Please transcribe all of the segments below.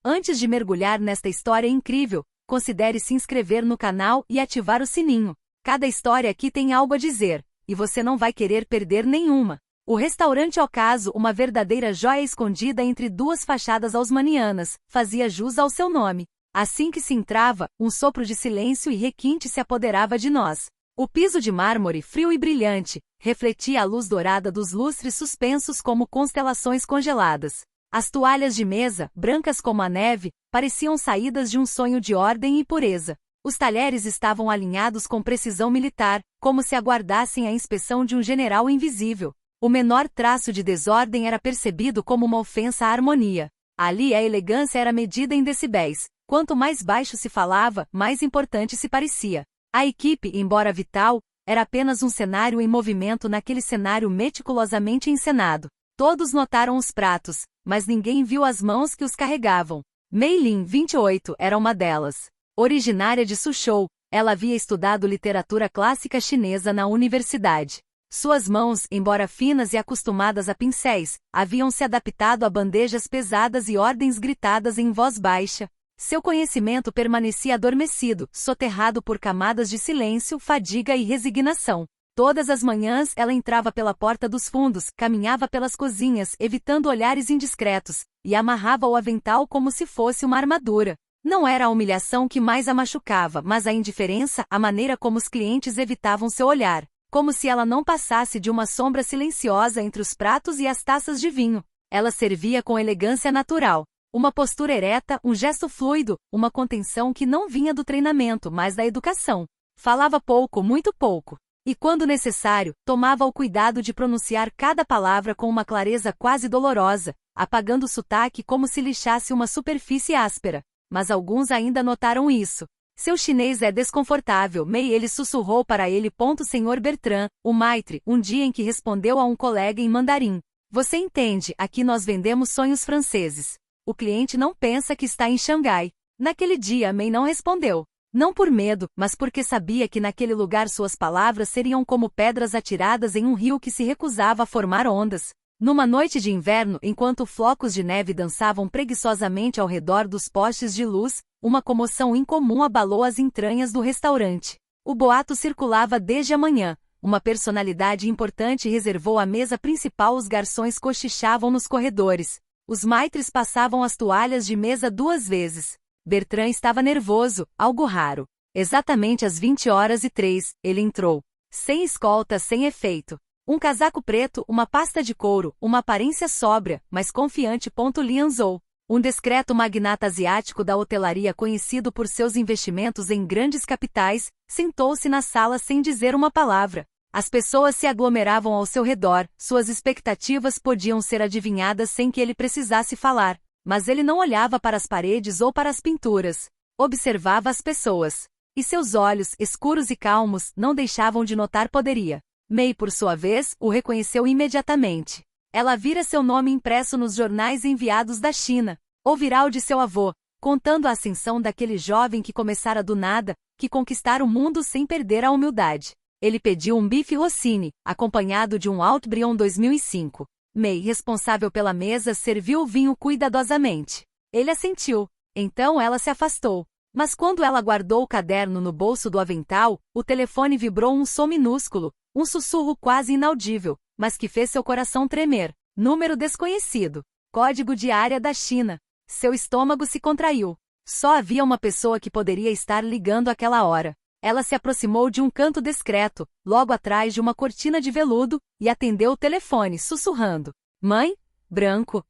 Antes de mergulhar nesta história incrível, considere se inscrever no canal e ativar o sininho. Cada história aqui tem algo a dizer, e você não vai querer perder nenhuma. O restaurante Ocaso, uma verdadeira joia escondida entre duas fachadas haussmannianas, fazia jus ao seu nome. Assim que se entrava, um sopro de silêncio e requinte se apoderava de nós. O piso de mármore frio e brilhante refletia a luz dourada dos lustres suspensos como constelações congeladas. As toalhas de mesa, brancas como a neve, pareciam saídas de um sonho de ordem e pureza. Os talheres estavam alinhados com precisão militar, como se aguardassem a inspeção de um general invisível. O menor traço de desordem era percebido como uma ofensa à harmonia. Ali a elegância era medida em decibéis. Quanto mais baixo se falava, mais importante se parecia. A equipe, embora vital, era apenas um cenário em movimento naquele cenário meticulosamente encenado. Todos notaram os pratos, mas ninguém viu as mãos que os carregavam. Mei Lin, 28, era uma delas. Originária de Suzhou, ela havia estudado literatura clássica chinesa na universidade. Suas mãos, embora finas e acostumadas a pincéis, haviam se adaptado a bandejas pesadas e ordens gritadas em voz baixa. Seu conhecimento permanecia adormecido, soterrado por camadas de silêncio, fadiga e resignação. Todas as manhãs ela entrava pela porta dos fundos, caminhava pelas cozinhas, evitando olhares indiscretos, e amarrava o avental como se fosse uma armadura. Não era a humilhação que mais a machucava, mas a indiferença, a maneira como os clientes evitavam seu olhar, como se ela não passasse de uma sombra silenciosa entre os pratos e as taças de vinho. Ela servia com elegância natural. Uma postura ereta, um gesto fluido, uma contenção que não vinha do treinamento, mas da educação. Falava pouco, muito pouco. E quando necessário, tomava o cuidado de pronunciar cada palavra com uma clareza quase dolorosa, apagando o sotaque como se lixasse uma superfície áspera. Mas alguns ainda notaram isso. Seu chinês é desconfortável, Mei, ele sussurrou para ele. Sr. Bertrand, o maitre, um dia em que respondeu a um colega em mandarim. Você entende, aqui nós vendemos sonhos franceses. O cliente não pensa que está em Xangai. Naquele dia Mei não respondeu. Não por medo, mas porque sabia que naquele lugar suas palavras seriam como pedras atiradas em um rio que se recusava a formar ondas. Numa noite de inverno, enquanto flocos de neve dançavam preguiçosamente ao redor dos postes de luz, uma comoção incomum abalou as entranhas do restaurante. O boato circulava desde a manhã. Uma personalidade importante reservou a mesa principal. Os garçons cochichavam nos corredores. Os maitres passavam as toalhas de mesa 2 vezes. Bertrand estava nervoso, algo raro. Exatamente às 20h03, ele entrou. Sem escolta, sem efeito. Um casaco preto, uma pasta de couro, uma aparência sóbria, mas confiante. Lian Zhou, um discreto magnata asiático da hotelaria conhecido por seus investimentos em grandes capitais, sentou-se na sala sem dizer uma palavra. As pessoas se aglomeravam ao seu redor, suas expectativas podiam ser adivinhadas sem que ele precisasse falar. Mas ele não olhava para as paredes ou para as pinturas. Observava as pessoas. E seus olhos, escuros e calmos, não deixavam de notar poderia. Mei, por sua vez, o reconheceu imediatamente. Ela vira seu nome impresso nos jornais enviados da China. Ouvira o de seu avô, contando a ascensão daquele jovem que começara do nada, que conquistara o mundo sem perder a humildade. Ele pediu um bife Rossini, acompanhado de um Haut-Brion 2005. Mei, responsável pela mesa, serviu o vinho cuidadosamente. Ele assentiu. Então ela se afastou. Mas quando ela guardou o caderno no bolso do avental, o telefone vibrou um som minúsculo, um sussurro quase inaudível, mas que fez seu coração tremer. Número desconhecido. Código de área da China. Seu estômago se contraiu. Só havia uma pessoa que poderia estar ligando àquela hora. Ela se aproximou de um canto discreto, logo atrás de uma cortina de veludo, e atendeu o telefone, sussurrando. Mãe? Branco.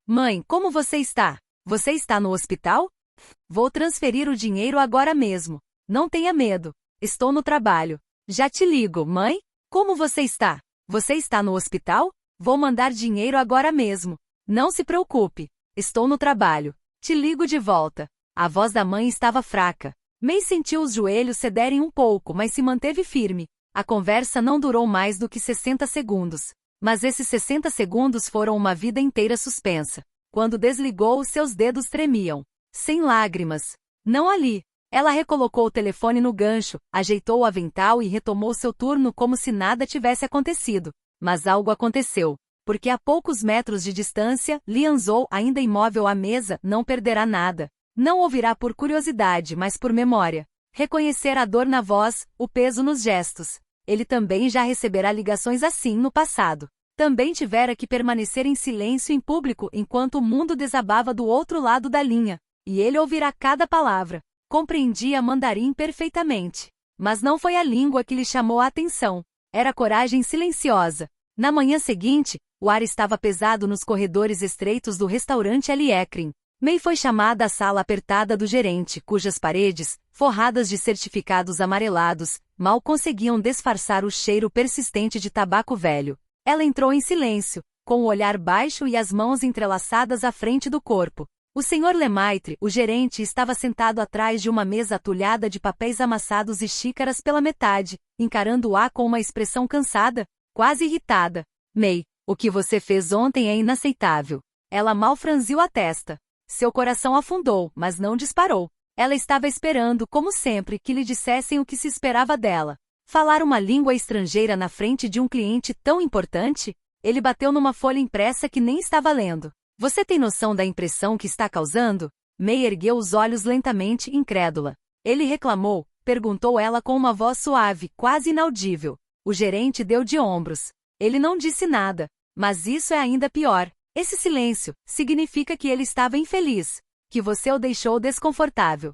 Mãe, como você está? Você está no hospital? Vou transferir o dinheiro agora mesmo. Não tenha medo. Estou no trabalho. Já te ligo, mãe? Como você está? Você está no hospital? Vou mandar dinheiro agora mesmo. Não se preocupe. Estou no trabalho. Te ligo de volta. A voz da mãe estava fraca. Mei sentiu os joelhos cederem um pouco, mas se manteve firme. A conversa não durou mais do que 60 segundos. Mas esses 60 segundos foram uma vida inteira suspensa. Quando desligou, seus dedos tremiam. Sem lágrimas. Não ali. Ela recolocou o telefone no gancho, ajeitou o avental e retomou seu turno como se nada tivesse acontecido. Mas algo aconteceu. porque a poucos metros de distância, Lian Zhou, ainda imóvel à mesa, não perderá nada. Não ouvirá por curiosidade, mas por memória. Reconhecer a dor na voz, o peso nos gestos. Ele também já receberá ligações assim no passado. Também tivera que permanecer em silêncio em público enquanto o mundo desabava do outro lado da linha. E ele ouvirá cada palavra. Compreendia mandarim perfeitamente. Mas não foi a língua que lhe chamou a atenção. Era coragem silenciosa. Na manhã seguinte, o ar estava pesado nos corredores estreitos do restaurante Eliekrin. Mei foi chamada à sala apertada do gerente, cujas paredes, forradas de certificados amarelados, mal conseguiam disfarçar o cheiro persistente de tabaco velho. Ela entrou em silêncio, com o olhar baixo e as mãos entrelaçadas à frente do corpo. O Sr. Lemaitre, o gerente, estava sentado atrás de uma mesa atulhada de papéis amassados e xícaras pela metade, encarando-a com uma expressão cansada, quase irritada. Mei, o que você fez ontem é inaceitável. Ela mal franziu a testa. Seu coração afundou, mas não disparou. Ela estava esperando, como sempre, que lhe dissessem o que se esperava dela. Falar uma língua estrangeira na frente de um cliente tão importante? Ele bateu numa folha impressa que nem estava lendo. Você tem noção da impressão que está causando? Mei ergueu os olhos lentamente, incrédula. Ele reclamou, perguntou ela com uma voz suave, quase inaudível. O gerente deu de ombros. Ele não disse nada. Mas isso é ainda pior. Esse silêncio significa que ele estava infeliz, que você o deixou desconfortável.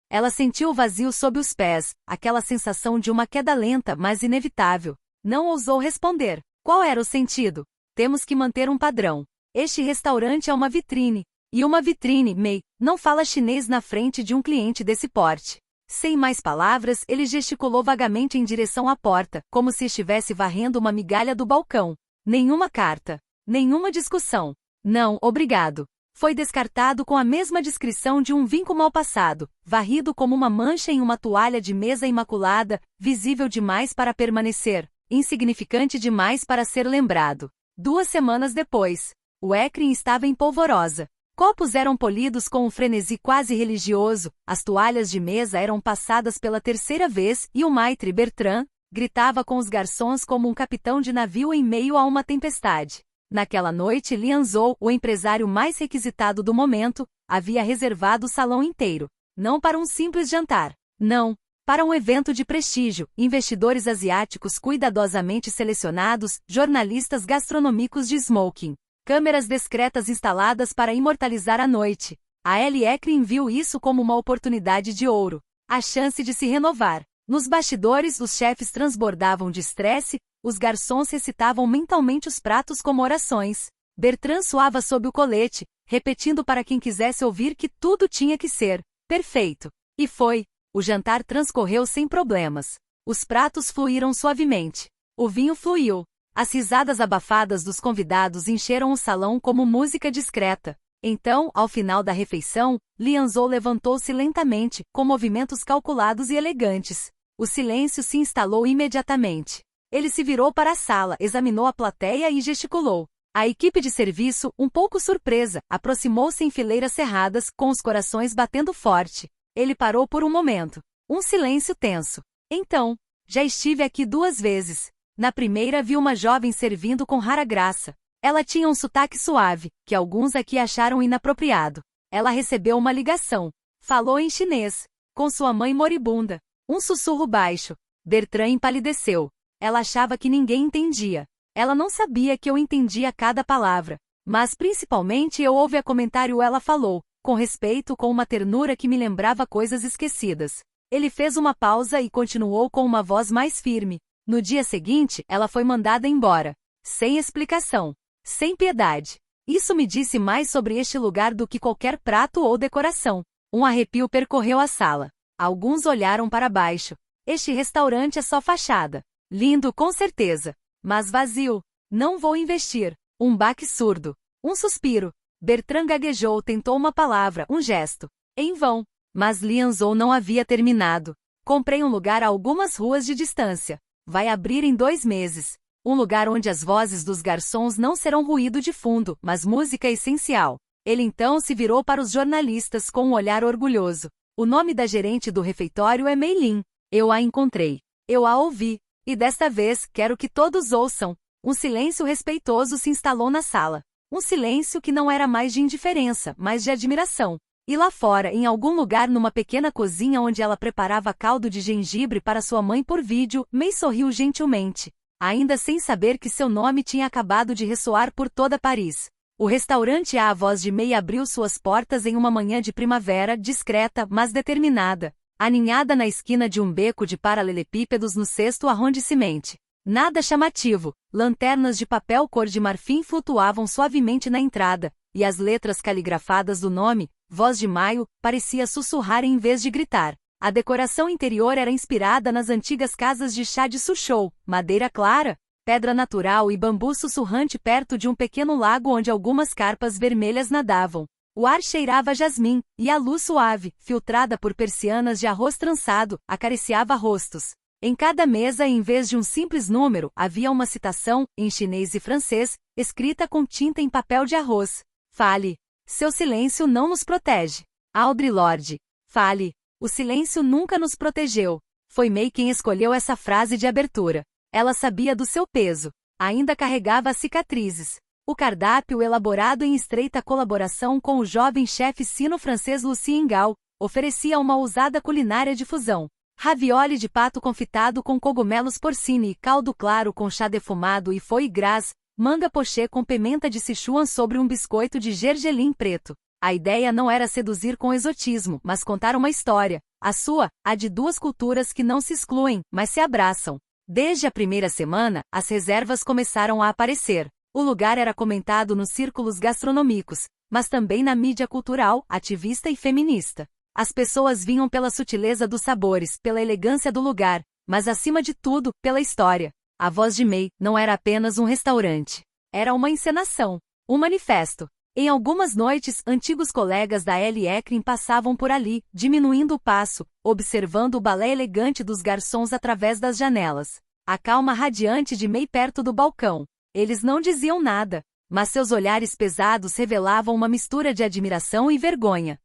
Ela sentiu o vazio sob os pés, aquela sensação de uma queda lenta, mas inevitável. Não ousou responder. Qual era o sentido? Temos que manter um padrão. Este restaurante é uma vitrine. E uma vitrine, Mei, não fala chinês na frente de um cliente desse porte. Sem mais palavras, ele gesticulou vagamente em direção à porta, como se estivesse varrendo uma migalha do balcão. Nenhuma carta. Nenhuma discussão. Não, obrigado. Foi descartado com a mesma descrição de um vinco mal passado, varrido como uma mancha em uma toalha de mesa imaculada, visível demais para permanecer, insignificante demais para ser lembrado. 2 semanas depois, o Ekrin estava em polvorosa. Copos eram polidos com um frenesi quase religioso, as toalhas de mesa eram passadas pela 3ª vez e o maitre Bertrand gritava com os garçons como um capitão de navio em meio a uma tempestade. Naquela noite, Lian Zhou, o empresário mais requisitado do momento, havia reservado o salão inteiro. Não para um simples jantar. Não. Para um evento de prestígio, investidores asiáticos cuidadosamente selecionados, jornalistas gastronômicos de smoking, câmeras discretas instaladas para imortalizar a noite. A Eliekrin viu isso como uma oportunidade de ouro. A chance de se renovar. Nos bastidores, os chefes transbordavam de estresse, os garçons recitavam mentalmente os pratos como orações. Bertrand suava sob o colete, repetindo para quem quisesse ouvir que tudo tinha que ser perfeito. E foi. O jantar transcorreu sem problemas. Os pratos fluíram suavemente. O vinho fluiu. As risadas abafadas dos convidados encheram o salão como música discreta. Então, ao final da refeição, Lian Zhou levantou-se lentamente, com movimentos calculados e elegantes. O silêncio se instalou imediatamente. Ele se virou para a sala, examinou a plateia e gesticulou. A equipe de serviço, um pouco surpresa, aproximou-se em fileiras cerradas, com os corações batendo forte. Ele parou por um momento. Um silêncio tenso. Então, já estive aqui 2 vezes. Na primeira vi uma jovem servindo com rara graça. Ela tinha um sotaque suave, que alguns aqui acharam inapropriado. Ela recebeu uma ligação. Falou em chinês. Com sua mãe moribunda. Um sussurro baixo. Bertrand empalideceu. Ela achava que ninguém entendia. Ela não sabia que eu entendia cada palavra. Mas principalmente eu ouvi a comentário ela falou, com respeito, com uma ternura que me lembrava coisas esquecidas. Ele fez uma pausa e continuou com uma voz mais firme. No dia seguinte, ela foi mandada embora. Sem explicação. Sem piedade. Isso me disse mais sobre este lugar do que qualquer prato ou decoração. Um arrepio percorreu a sala. Alguns olharam para baixo. Este restaurante é só fachada. Lindo com certeza. Mas vazio. Não vou investir. Um baque surdo. Um suspiro. Bertrand gaguejou, tentou uma palavra, um gesto. Em vão. Mas Lian Zhou não havia terminado. Comprei um lugar a algumas ruas de distância. Vai abrir em 2 meses. Um lugar onde as vozes dos garçons não serão ruído de fundo, mas música essencial. Ele então se virou para os jornalistas com um olhar orgulhoso. O nome da gerente do refeitório é Mei Lin. Eu a encontrei. Eu a ouvi. E desta vez, quero que todos ouçam. Um silêncio respeitoso se instalou na sala. Um silêncio que não era mais de indiferença, mas de admiração. E lá fora, em algum lugar numa pequena cozinha onde ela preparava caldo de gengibre para sua mãe por vídeo, May sorriu gentilmente, ainda sem saber que seu nome tinha acabado de ressoar por toda Paris. O restaurante A Voz de May abriu suas portas em uma manhã de primavera, discreta, mas determinada, aninhada na esquina de um beco de paralelepípedos no sexto arrondissement. Nada chamativo, lanternas de papel cor de marfim flutuavam suavemente na entrada, e as letras caligrafadas do nome, Voz de Maio, parecia sussurrar em vez de gritar. A decoração interior era inspirada nas antigas casas de chá de Suzhou, madeira clara, pedra natural e bambu sussurrante perto de um pequeno lago onde algumas carpas vermelhas nadavam. O ar cheirava a jasmim, e a luz suave, filtrada por persianas de arroz trançado, acariciava rostos. Em cada mesa, em vez de um simples número, havia uma citação, em chinês e francês, escrita com tinta em papel de arroz. Fale. Seu silêncio não nos protege. Audre Lorde. Fale. O silêncio nunca nos protegeu. Foi May quem escolheu essa frase de abertura. Ela sabia do seu peso. Ainda carregava as cicatrizes. O cardápio, elaborado em estreita colaboração com o jovem chefe sino-francês Lucien Gall, oferecia uma ousada culinária de fusão. Ravioli de pato confitado com cogumelos porcini e caldo claro com chá defumado e foie gras, manga poché com pimenta de Sichuan sobre um biscoito de gergelim preto. A ideia não era seduzir com exotismo, mas contar uma história. A sua, a de duas culturas que não se excluem, mas se abraçam. Desde a primeira semana, as reservas começaram a aparecer. O lugar era comentado nos círculos gastronômicos, mas também na mídia cultural, ativista e feminista. As pessoas vinham pela sutileza dos sabores, pela elegância do lugar, mas acima de tudo, pela história. A Voz de May não era apenas um restaurante. Era uma encenação, um manifesto. Em algumas noites, antigos colegas da Elle Ekrin passavam por ali, diminuindo o passo, observando o balé elegante dos garçons através das janelas. A calma radiante de May perto do balcão. Eles não diziam nada, mas seus olhares pesados revelavam uma mistura de admiração e vergonha.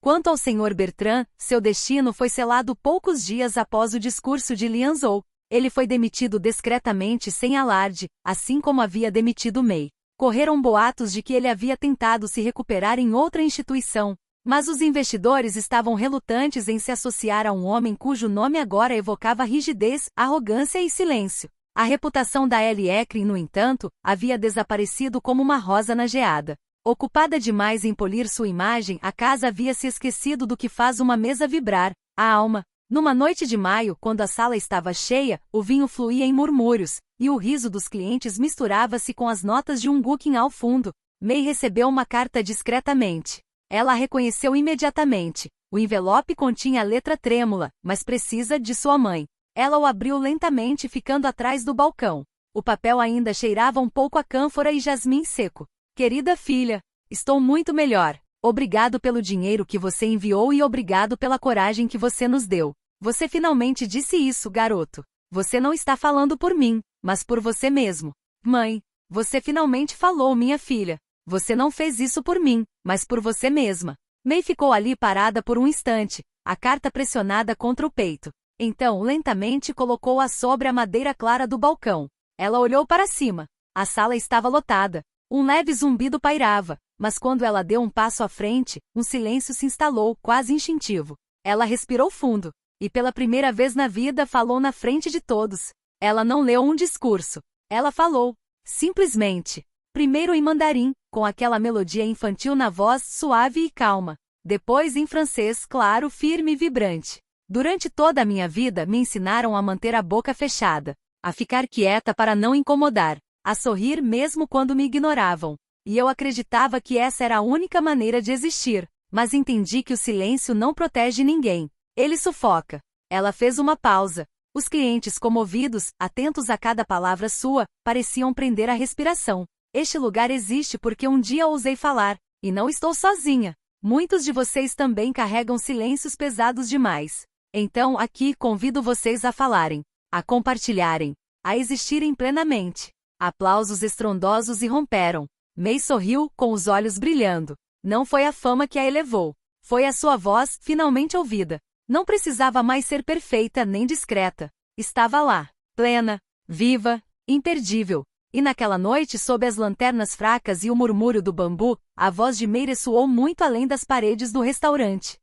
Quanto ao Sr. Bertrand, seu destino foi selado poucos dias após o discurso de Lianzhou. Ele foi demitido discretamente sem alarde, assim como havia demitido May. Correram boatos de que ele havia tentado se recuperar em outra instituição, mas os investidores estavam relutantes em se associar a um homem cujo nome agora evocava rigidez, arrogância e silêncio. A reputação da Elle Ekrin, no entanto, havia desaparecido como uma rosa na geada. Ocupada demais em polir sua imagem, a casa havia se esquecido do que faz uma mesa vibrar, a alma. Numa noite de maio, quando a sala estava cheia, o vinho fluía em murmúrios, e o riso dos clientes misturava-se com as notas de um booking ao fundo. May recebeu uma carta discretamente. Ela a reconheceu imediatamente. O envelope continha a letra trêmula, mas precisa, de sua mãe. Ela o abriu lentamente, ficando atrás do balcão. O papel ainda cheirava um pouco a cânfora e jasmim seco. Querida filha, estou muito melhor. Obrigado pelo dinheiro que você enviou e obrigado pela coragem que você nos deu. Você finalmente disse isso, garoto. Você não está falando por mim, mas por você mesmo. Mãe, você finalmente falou, minha filha. Você não fez isso por mim, mas por você mesma. May ficou ali parada por um instante, a carta pressionada contra o peito. Então, lentamente colocou-a sobre a madeira clara do balcão. Ela olhou para cima. A sala estava lotada. Um leve zumbido pairava, mas quando ela deu um passo à frente, um silêncio se instalou, quase instintivo. Ela respirou fundo, e pela primeira vez na vida falou na frente de todos. Ela não leu um discurso. Ela falou, simplesmente. Primeiro em mandarim, com aquela melodia infantil na voz suave e calma. Depois em francês claro, firme e vibrante. Durante toda a minha vida me ensinaram a manter a boca fechada, a ficar quieta para não incomodar, a sorrir mesmo quando me ignoravam. E eu acreditava que essa era a única maneira de existir, mas entendi que o silêncio não protege ninguém. Ele sufoca. Ela fez uma pausa. Os clientes comovidos, atentos a cada palavra sua, pareciam prender a respiração. Este lugar existe porque um dia ousei falar, e não estou sozinha. Muitos de vocês também carregam silêncios pesados demais. Então, aqui convido vocês a falarem, a compartilharem, a existirem plenamente. Aplausos estrondosos irromperam. May sorriu, com os olhos brilhando. Não foi a fama que a elevou. Foi a sua voz, finalmente ouvida. Não precisava mais ser perfeita nem discreta. Estava lá, plena, viva, Imperdível. E naquela noite, sob as lanternas fracas e o murmúrio do bambu, a voz de Meire soou muito além das paredes do restaurante.